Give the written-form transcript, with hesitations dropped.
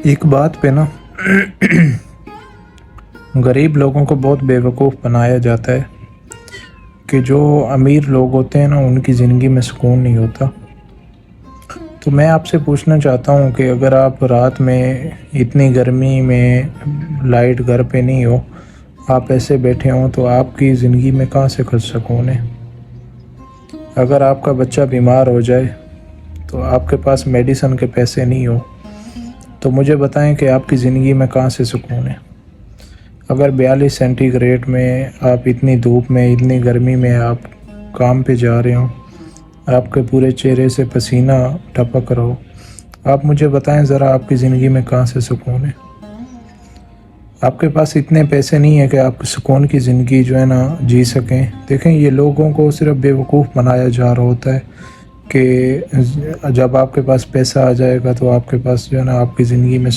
ایک بات پہ نا غریب لوگوں کو بہت بیوقوف بنایا جاتا ہے کہ جو امیر لوگ ہوتے ہیں نا ان کی زندگی میں سکون نہیں ہوتا۔ تو میں آپ سے پوچھنا چاہتا ہوں کہ اگر آپ رات میں اتنی گرمی میں لائٹ گھر پہ نہیں ہو، آپ ایسے بیٹھے ہوں تو آپ کی زندگی میں کہاں سے کچھ سکون ہے؟ اگر آپ کا بچہ بیمار ہو جائے تو آپ کے پاس میڈیسن کے پیسے نہیں ہو تو مجھے بتائیں کہ آپ کی زندگی میں کہاں سے سکون ہے؟ اگر 42 سینٹی گریڈ میں آپ اتنی دھوپ میں اتنی گرمی میں آپ کام پہ جا رہے ہوں، آپ کے پورے چہرے سے پسینہ ٹپک رہا ہو، آپ مجھے بتائیں ذرا آپ کی زندگی میں کہاں سے سکون ہے؟ آپ کے پاس اتنے پیسے نہیں ہیں کہ آپ سکون کی زندگی جو ہے نا جی سکیں۔ دیکھیں یہ لوگوں کو صرف بیوقوف بنایا جا رہا ہوتا ہے کہ جب آپ کے پاس پیسہ آ جائے گا تو آپ کے پاس جو ہے نا آپ کی زندگی میں